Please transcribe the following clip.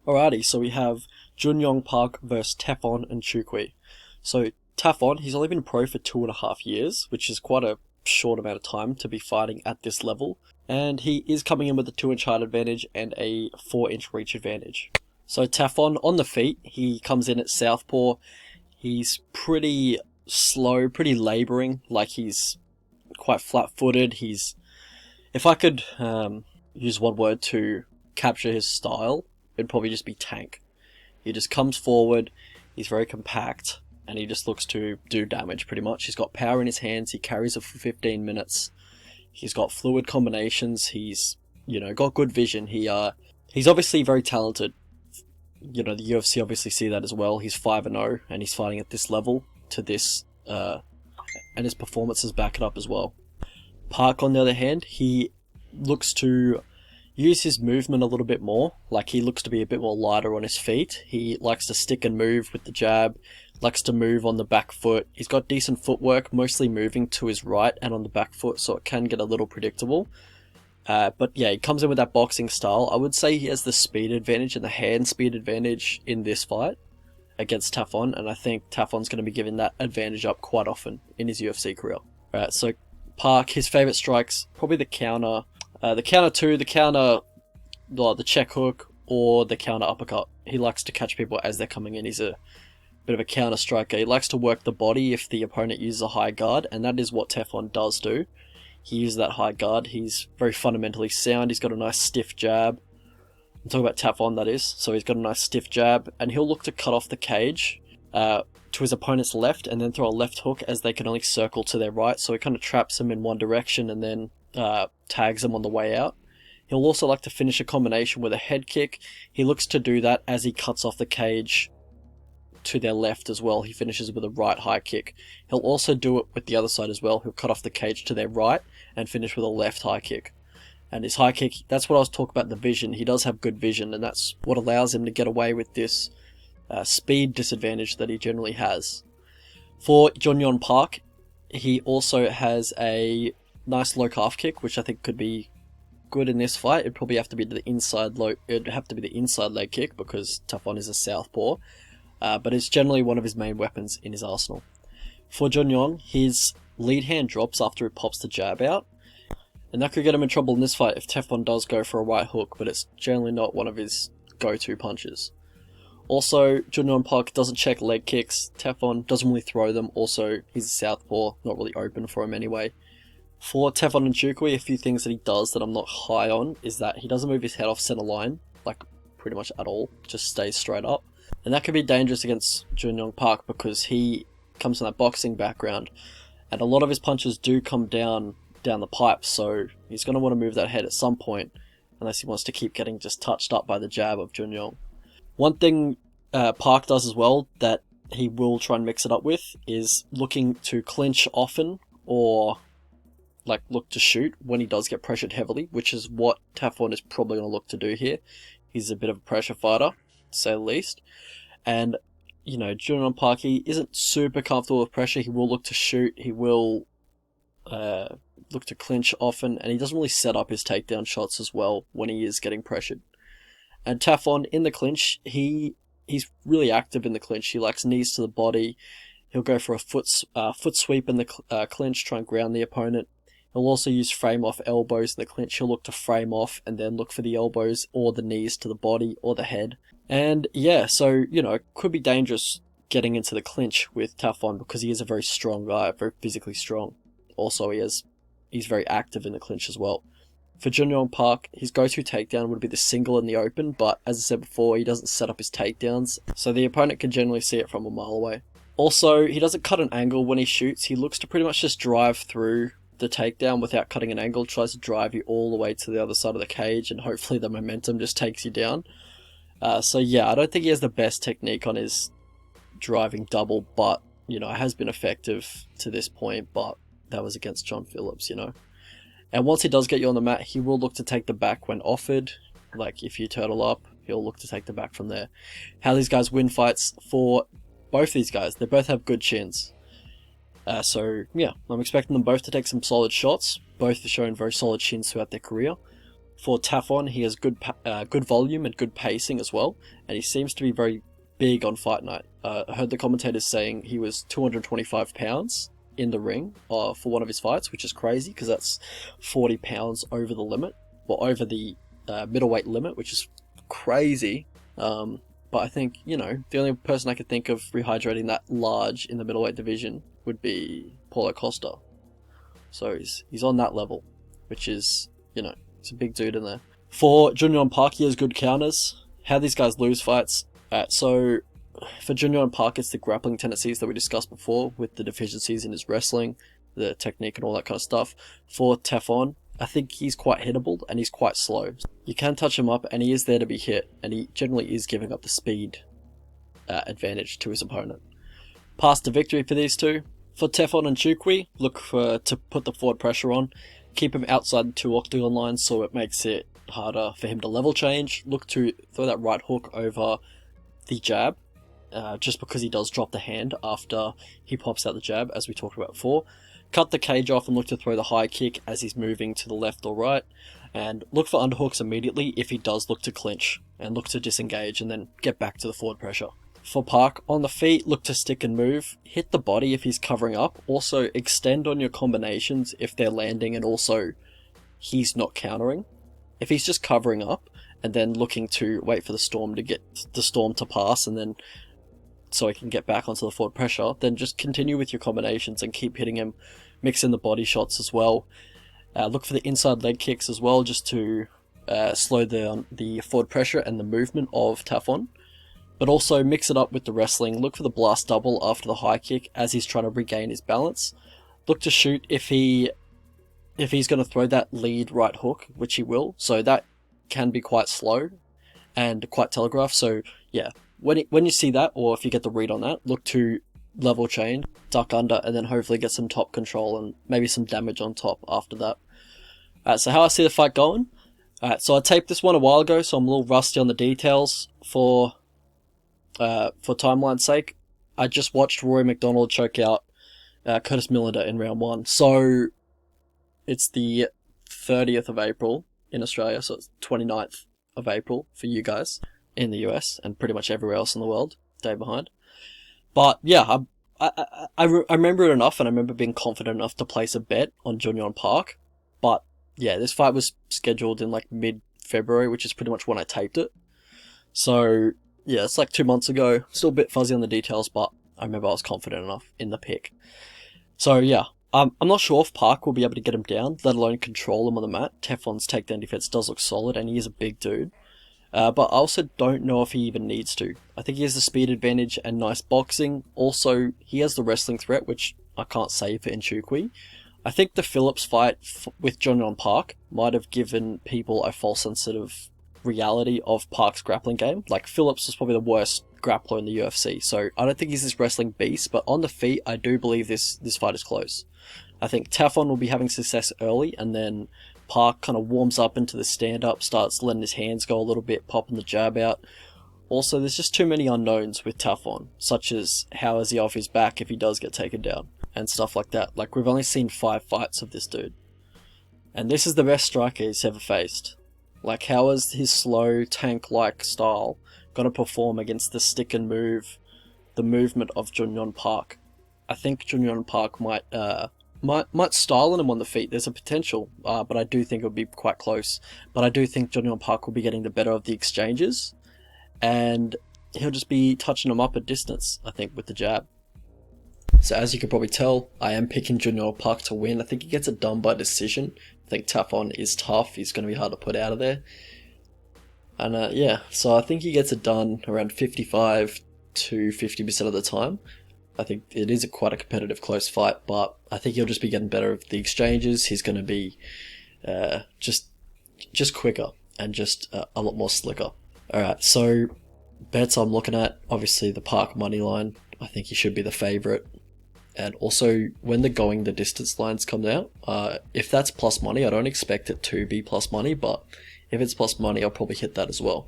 Alrighty, so we have Yong Park versus Tafon and Nchukwi. So Tafon, he's only been pro for 2.5 years, which is quite a short amount of time to be fighting at this level. And he is coming in with a 2-inch height advantage and a 4-inch reach advantage. So Tafon, on the feet, he comes in at southpaw. He's pretty slow, pretty labouring, like he's quite flat-footed. If I could use one word to capture his style, it'd probably just be tank. He just comes forward, he's very compact, and he just looks to do damage pretty much. He's got power in his hands, he carries it for 15 minutes. He's got fluid combinations, he's, got good vision. He's obviously very talented. The UFC obviously see that as well. He's 5-0 and he's fighting at this level to this, and his performances back it up as well. Park, on the other hand, he looks to use his movement a little bit more. Like, he looks to be a bit more lighter on his feet. He likes to stick and move with the jab, likes to move on the back foot. He's got decent footwork, mostly moving to his right and on the back foot, so it can get a little predictable. But yeah, he comes in with that boxing style. I would say he has the speed advantage and the hand speed advantage in this fight against Tafon, and I think Tafon's going to be giving that advantage up quite often in his UFC career. Alright, so Park, his favourite strikes, probably the counter, the check hook, or the counter uppercut. He likes to catch people as they're coming in. He's a bit of a counter striker. He likes to work the body if the opponent uses a high guard, and that is what Tafon does do. He uses that high guard. He's very fundamentally sound. He's got a nice stiff jab. I'm talking about Tafon, that is. So he's got a nice stiff jab, and he'll look to cut off the cage to his opponent's left, and then throw a left hook as they can only circle to their right. So he kind of traps them in one direction and then tags them on the way out. He'll also like to finish a combination with a head kick. He looks to do that as he cuts off the cage to their left as well. He finishes with a right high kick. He'll also do it with the other side as well. He'll cut off the cage to their right and finish with a left high kick. And his high kick, that's what I was talking about, the vision. He does have good vision, and that's what allows him to get away with this speed disadvantage that he generally has. For Yong Park, he also has a nice low calf kick, which I think could be good in this fight. It'd probably have to be the inside leg kick because Tafon is a southpaw, but it's generally one of his main weapons in his arsenal. For Yong, his lead hand drops after he pops the jab out, and that could get him in trouble in this fight if Tafon does go for a right hook, but it's generally not one of his go-to punches. Also, Yong Park doesn't check leg kicks. Tafon doesn't really throw them. Also, he's a southpaw, not really open for him anyway. For Tafon and Nchukwi, a few things that he does that I'm not high on is that he doesn't move his head off center line, like pretty much at all, just stays straight up. And that can be dangerous against Yong Park because he comes from that boxing background, and a lot of his punches do come down the pipe, so he's going to want to move that head at some point, unless he wants to keep getting just touched up by the jab of Yong. One thing Park does as well that he will try and mix it up with is looking to clinch often, or look to shoot when he does get pressured heavily, which is what Tafon is probably going to look to do here. He's a bit of a pressure fighter, to say the least. And, Yong Park, he isn't super comfortable with pressure. He will look to shoot. He will look to clinch often, and he doesn't really set up his takedown shots as well when he is getting pressured. And Tafon, in the clinch, he's really active in the clinch. He likes knees to the body. He'll go for a foot sweep in the clinch, try and ground the opponent. He'll also use frame-off elbows in the clinch. He'll look to frame off and then look for the elbows or the knees to the body or the head. And yeah, so, it could be dangerous getting into the clinch with Tafon because he is a very strong guy, very physically strong. Also, he's very active in the clinch as well. For Yong Park, his go-to takedown would be the single in the open, but as I said before, he doesn't set up his takedowns, so the opponent can generally see it from a mile away. Also, he doesn't cut an angle when he shoots. He looks to pretty much just drive through the takedown without cutting an angle, tries to drive you all the way to the other side of the cage, and hopefully the momentum just takes you down. So yeah, I don't think he has the best technique on his driving double, but, it has been effective to this point, but that was against John Phillips, And once he does get you on the mat, he will look to take the back when offered. Like, if you turtle up, he'll look to take the back from there. How these guys win fights, for both these guys, they both have good chins. So, yeah, I'm expecting them both to take some solid shots. Both have shown very solid chins throughout their career. For Tafon, he has good volume and good pacing as well, and he seems to be very big on fight night. I heard the commentators saying he was 225 pounds in the ring for one of his fights, which is crazy because that's 40 pounds over the limit, or over the middleweight limit, which is crazy. But I think, you know, the only person I could think of rehydrating that large in the middleweight division would be Paulo Costa. So he's on that level, which is, you know, he's a big dude in there. For Junyon Park, he has good counters. How these guys lose fights. So for Junyon Park, it's the grappling tendencies that we discussed before, with the deficiencies in his wrestling, the technique and all that kind of stuff. For Tafon, I think he's quite hittable and he's quite slow. You can touch him up and he is there to be hit, and he generally is giving up the speed advantage to his opponent. Path to victory for these two. For Tafon and Nchukwi, look to put the forward pressure on. Keep him outside the 2 octagon lines so it makes it harder for him to level change. Look to throw that right hook over the jab, just because he does drop the hand after he pops out the jab, as we talked about before. Cut the cage off and look to throw the high kick as he's moving to the left or right. And look for underhooks immediately if he does look to clinch, and look to disengage and then get back to the forward pressure. For Park, on the feet, look to stick and move. Hit the body if he's covering up. Also, extend on your combinations if they're landing and also he's not countering. If he's just covering up and then looking to wait for the storm to pass and then so he can get back onto the forward pressure, then just continue with your combinations and keep hitting him. Mix in the body shots as well. Look for the inside leg kicks as well, just to slow the forward pressure and the movement of Tafon. But also mix it up with the wrestling. Look for the blast double after the high kick as he's trying to regain his balance. Look to shoot if he's going to throw that lead right hook, which he will. So that can be quite slow and quite telegraphed. So yeah, when you see that, or if you get the read on that, look to level change, duck under, and then hopefully get some top control and maybe some damage on top after that. So how I see the fight going. So I taped this one a while ago, so I'm a little rusty on the details for timeline's sake. I just watched Rory McDonald choke out Curtis Millender in round 1. So it's the 30th of April in Australia, so it's 29th of April for you guys in the US and pretty much everywhere else in the world, day behind. But yeah, I remember it enough, and I remember being confident enough to place a bet on Junyon Park. But yeah, this fight was scheduled in like mid-February, which is pretty much when I taped it. So yeah, it's like 2 months ago. Still a bit fuzzy on the details, but I remember I was confident enough in the pick. So yeah, I'm not sure if Park will be able to get him down, let alone control him on the mat. Tefon's takedown defense does look solid, and he is a big dude. But I also don't know if he even needs to. I think he has the speed advantage and nice boxing. Also, he has the wrestling threat, which I can't say for Nchukwi. I think the Phillips fight with Junyon Park might have given people a false sense of reality of Park's grappling game. Like, Phillips was probably the worst grappler in the UFC, so I don't think he's this wrestling beast, but on the feet, I do believe this fight is close. I think Tafon will be having success early, and then Park kind of warms up into the stand-up, starts letting his hands go a little bit, popping the jab out. Also, there's just too many unknowns with Tafon, such as how is he off his back if he does get taken down, and stuff like that. Like, we've only seen 5 fights of this dude. And this is the best striker he's ever faced. Like, how is his slow, tank-like style going to perform against the stick and move, the movement of Junyon Park? I think Junyon Park might style on him on the feet. There's a potential, but I do think it would be quite close. But I do think Junyon Park will be getting the better of the exchanges, and he'll just be touching him up at distance, I think, with the jab. So as you can probably tell, I am picking Junyon Park to win. I think he gets it done by decision. I think Tafon is tough. He's going to be hard to put out of there. And yeah, so I think he gets it done around 55 to 50% of the time. I think it is quite a competitive close fight, but I think he'll just be getting better of the exchanges. He's going to be just quicker and just a lot more slicker. Alright, so bets I'm looking at, obviously the Park money line. I think he should be the favourite. And also, when the distance lines come out, if that's plus money, I don't expect it to be plus money, but if it's plus money, I'll probably hit that as well.